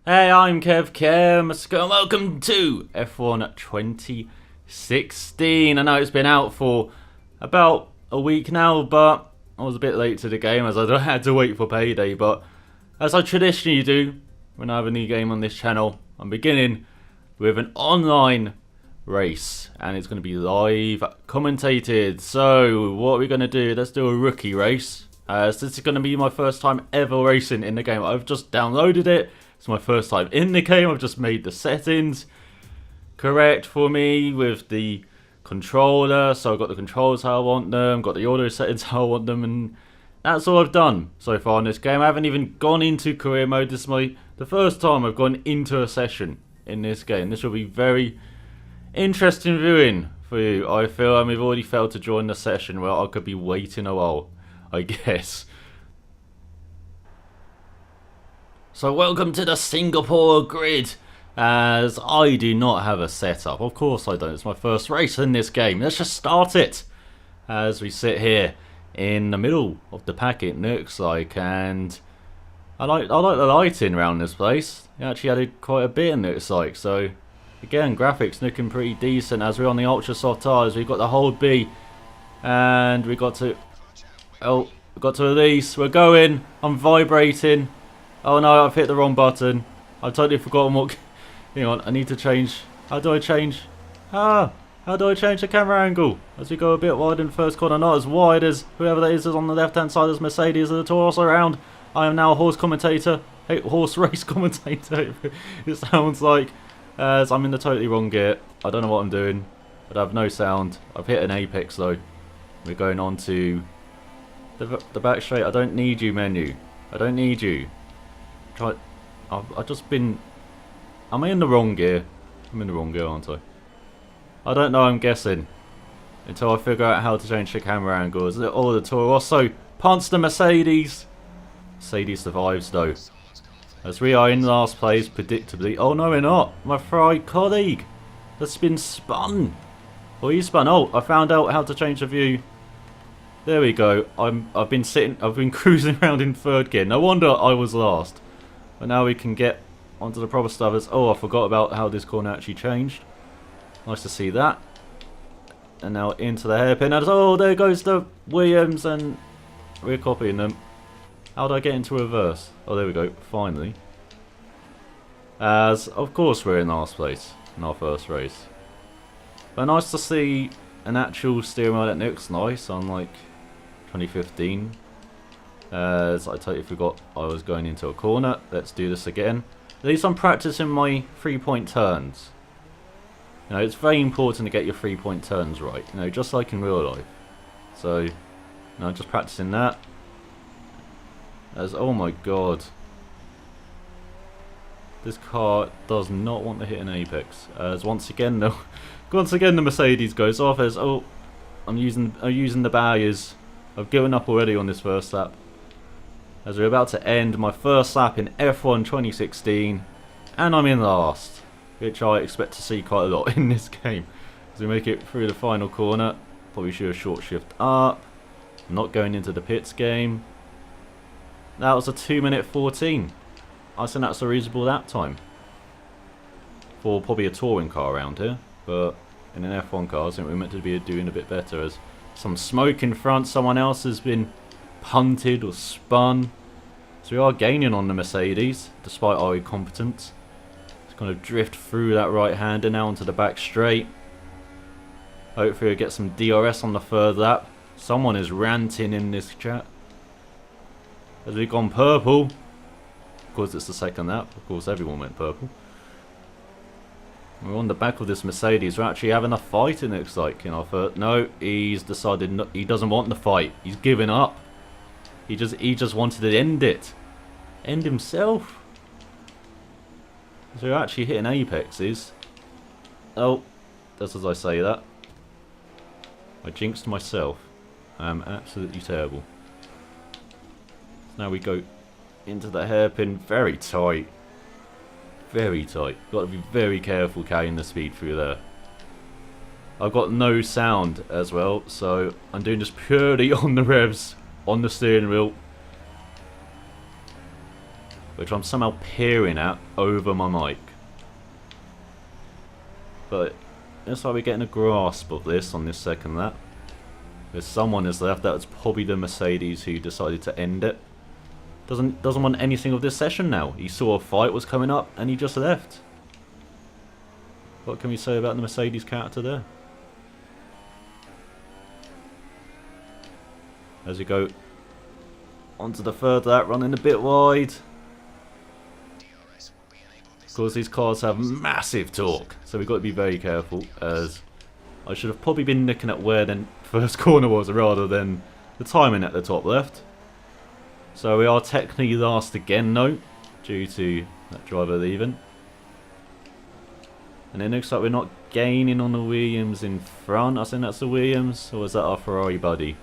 Hey, I'm ElusiveKev, and welcome to F1 2016. I know it's been out for about a week now, but I was a bit late to the game as I had to wait for payday. But as I traditionally do when I have a new game on this channel, I'm beginning with an online race, and it's going to be live commentated. So what are we going to do? Let's do a rookie race. This is going to be my first time ever racing in the game. I've just downloaded it. It's my first time in the game. I've just made the settings correct for me with the controller. So I've got the controls how I want them, got the audio settings how I want them, and that's all I've done so far in this game. I haven't even gone into career mode. This is the first time I've gone into a session in this game. This will be very interesting viewing for you, I feel, and we've already failed to join the session where I could be waiting a while, I guess. So welcome to the Singapore grid, as I do not have a setup. Of course I don't. It's my first race in this game. Let's just start it as we sit here in the middle of the pack, it looks like, and I like the lighting around this place. It actually added quite a bit, it looks like. So again, graphics looking pretty decent as we're on the ultra soft tires. We've got the hold B, and we got to release. We're going. I'm vibrating. Oh no, I've hit the wrong button. I've totally forgotten what... Hang on, I need to change... How do I change... how do I change the camera angle? As we go a bit wide in the first corner, not as wide as whoever that is on the left-hand side as Mercedes and the Taurus around. I am now a horse commentator. Hey, horse race commentator, it sounds like. As I'm in the totally wrong gear. I don't know what I'm doing, but I have no sound. I've hit an apex though. We're going on to the back straight. I don't need you, menu. I don't need you. I've just been... Am I in the wrong gear? I'm in the wrong gear, aren't I? I don't know, I'm guessing. Until I figure out how to change the camera angles. Oh, the Taurus also punts the Mercedes. Mercedes survives though. As we are in last place, predictably. Oh no, we're not. My fried colleague has been spun. Or you spun. Oh, I found out how to change the view. There we go. I've been cruising around in third gear. No wonder I was last. But now we can get onto the proper stuff. Oh, I forgot about how this corner actually changed. Nice to see that. And now into the hairpin. And oh, there goes the Williams, and we're copying them. How do I get into reverse? Oh, there we go. Finally. As, of course, we're in last place in our first race. But nice to see an actual steering wheel that looks nice, unlike 2015. As I totally forgot I was going into a corner. Let's do this again. At least I'm practicing my 3-point turns. You know, it's very important to get your 3-point turns right. You know, just like in real life. So, you know, just practicing that. As, oh my god. This car does not want to hit an apex. As once again the Mercedes goes off. As, oh, I'm using the barriers. I've given up already on this first lap. As we're about to end my first lap in F1 2016, and I'm in last, which I expect to see quite a lot in this game. As we make it through the final corner, probably should have short shift up. I'm not going into the pits game. That was a 2:14. I think that's a reasonable lap time for probably a touring car around here, but in an F1 car I think we're meant to be doing a bit better. As some smoke in front, someone else has been punted or spun. So we are gaining on the Mercedes, despite our incompetence. Just kind of drift through that right-hander now onto the back straight. Hopefully we'll get some DRS on the third lap. Someone is ranting in this chat. As we've gone purple. Of course it's the second lap. Of course everyone went purple. We're on the back of this Mercedes. We're actually having a fight, it looks like, in our first... No, he's decided he doesn't want the fight. He's given up. He just wanted to end it. End himself. So we're actually hitting apexes. Oh, just as I say that. I jinxed myself. I'm absolutely terrible. Now we go into the hairpin. Very tight. Very tight. Got to be very careful carrying the speed through there. I've got no sound as well, so I'm doing this purely on the revs, on the steering wheel. which I'm somehow peering at over my mic. But looks like we're getting a grasp of this on this second lap. There's someone has left. That's probably the Mercedes who decided to end it. Doesn't want anything of this session now. He saw a fight was coming up and he just left. What can we say about the Mercedes character there? As we go onto the third lap, running a bit wide. Of course, these cars have massive torque, so we've got to be very careful, as I should have probably been looking at where the first corner was rather than the timing at the top left. So we are technically last again though, due to that driver leaving. And it looks like we're not gaining on the Williams in front. I think that's the Williams, or is that our Ferrari buddy?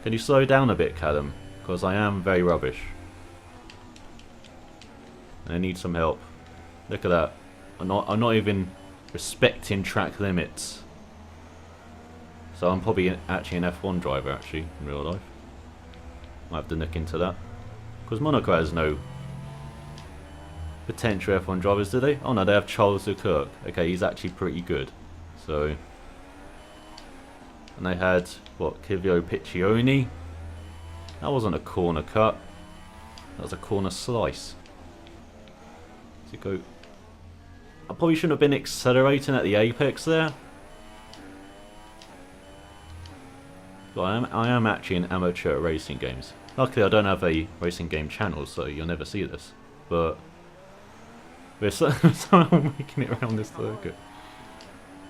Can you slow down a bit, Callum? Because I am very rubbish. And I need some help. Look at that. I'm not even respecting track limits. So I'm probably actually an F1 driver actually in real life. Might have to look into that. Because Monaco has no potential F1 drivers, do they? Oh no, they have Charles Leclerc. Okay, he's actually pretty good. So, and they had what, Kivio Piccioni. That wasn't a corner cut. That was a corner slice. To go. I probably shouldn't have been accelerating at the apex there. But I am actually an amateur at racing games. Luckily I don't have a racing game channel, so you'll never see this. But we're somehow making it around this circuit.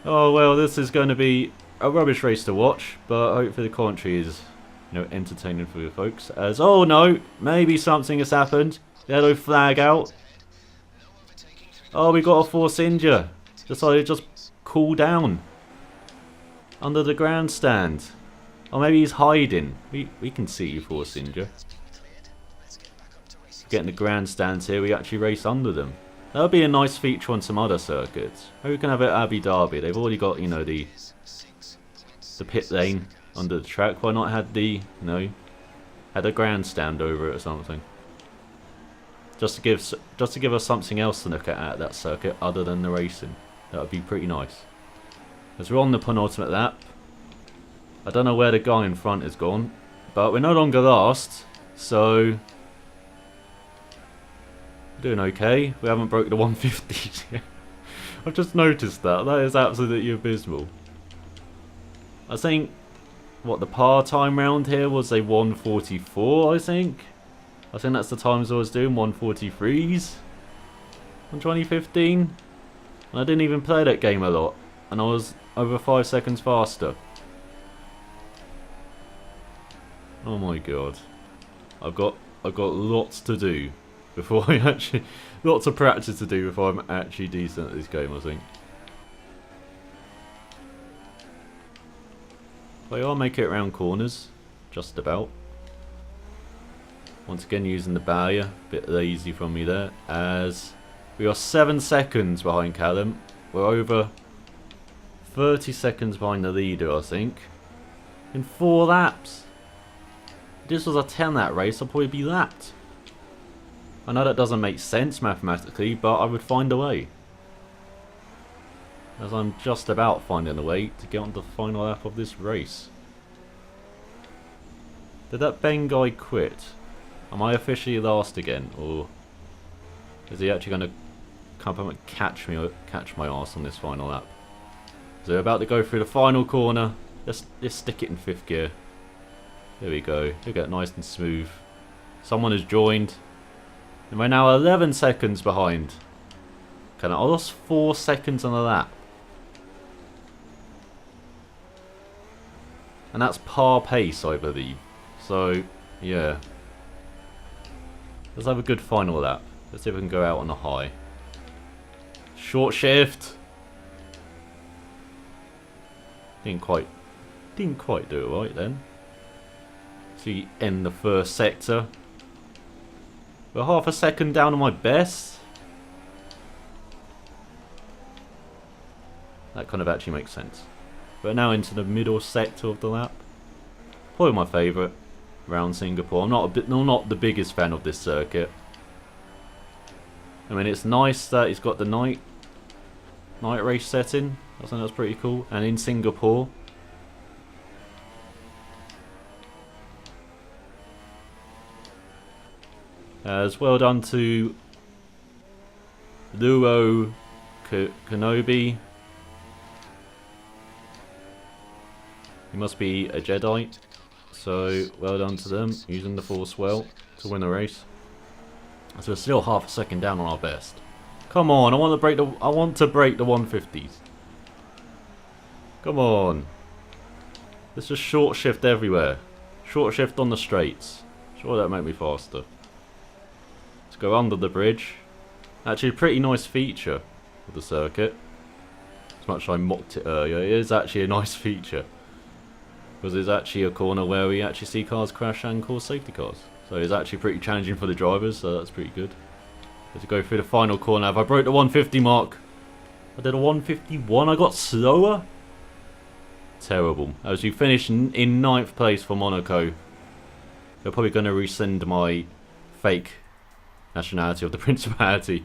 Oh well, this is going to be a rubbish race to watch, but hopefully the commentary is, you know, entertaining for you folks. As, oh no, maybe something has happened. Yellow flag out. Oh, we got a Force Injure. Decided to just cool down under the grandstand. Or maybe he's hiding. We can see you, Force Injure. Getting the grandstands here, we actually race under them. That would be a nice feature on some other circuits. Maybe we can have it at Abu Dhabi. They've already got, you know, the pit lane under the track. Why not had the, you know, had a grandstand over it or something? Just to give us something else to look at that circuit other than the racing. That would be pretty nice. As we're on the penultimate lap. I don't know where the guy in front is gone, but we're no longer last, so we're doing okay. We haven't broke the 150s yet. I've just noticed that. That is absolutely abysmal. I think what the par time round here was a 144, I think. I think that's the times I was doing, 143s on 2015. And I didn't even play that game a lot, and I was over 5 seconds faster. Oh my god. I've got lots to do before I actually, lots of practice to do before I'm actually decent at this game, I think. But I'll make it around corners, just about. Once again using the barrier, bit lazy from me there, as we are 7 seconds behind Callum. We're over 30 seconds behind the leader, I think, in 4 laps. If this was a 10 lap race, I'd probably be lapped. I know that doesn't make sense mathematically, but I would find a way. As I'm just about finding a way to get on the final lap of this race. Did that Ben guy quit? Am I officially last again, or is he actually going to come up and catch my arse on this final lap? So we're about to go through the final corner. Let's stick it in 5th gear. There we go. Look at it, nice and smooth. Someone has joined, and we're now 11 seconds behind. Okay, I lost 4 seconds on the lap, and that's par pace, I believe. So yeah. Let's have a good final lap. Let's see if we can go out on a high. Short shift. Didn't quite do it right then. See, end the first sector. We're half a second down on my best. That kind of actually makes sense. We're now into the middle sector of the lap. Probably my favourite. around Singapore. I'm not the biggest fan of this circuit. I mean, it's nice that it's got the night race setting. I think that's pretty cool. And in Singapore, as well done to Luo Kenobi. He must be a Jedi, so well done to them, using the Force well to win the race. So we're still half a second down on our best. Come on, I want to break the 150s. Come on. Let's just short shift everywhere. Short shift on the straights. Sure, that'll make me faster. Let's go under the bridge. Actually, a pretty nice feature of the circuit. As much as I mocked it earlier, it is actually a nice feature. Because there's actually a corner where we actually see cars crash and cause safety cars. So it's actually pretty challenging for the drivers, so that's pretty good. Let's go through the final corner. If I broke the 150 mark, I did a 151, I got slower. Terrible. As you finish in 9th place for Monaco, they're probably going to rescind my fake nationality of the Principality.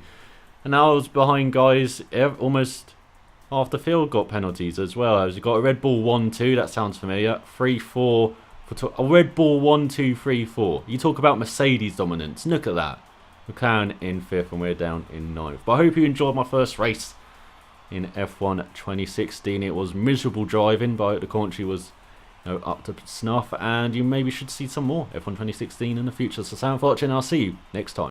And now I was behind guys, almost half the field got penalties as well. As you got a Red Bull 1-2, that sounds familiar. 3-4, a Red Bull 1-2-3-4. You talk about Mercedes dominance, look at that. McLaren in 5th and we're down in 9th. But I hope you enjoyed my first race in F1 2016. It was miserable driving, but I hope the commentary was up to snuff, and you maybe should see some more F1 2016 in the future. So thanks for watching, I'll see you next time.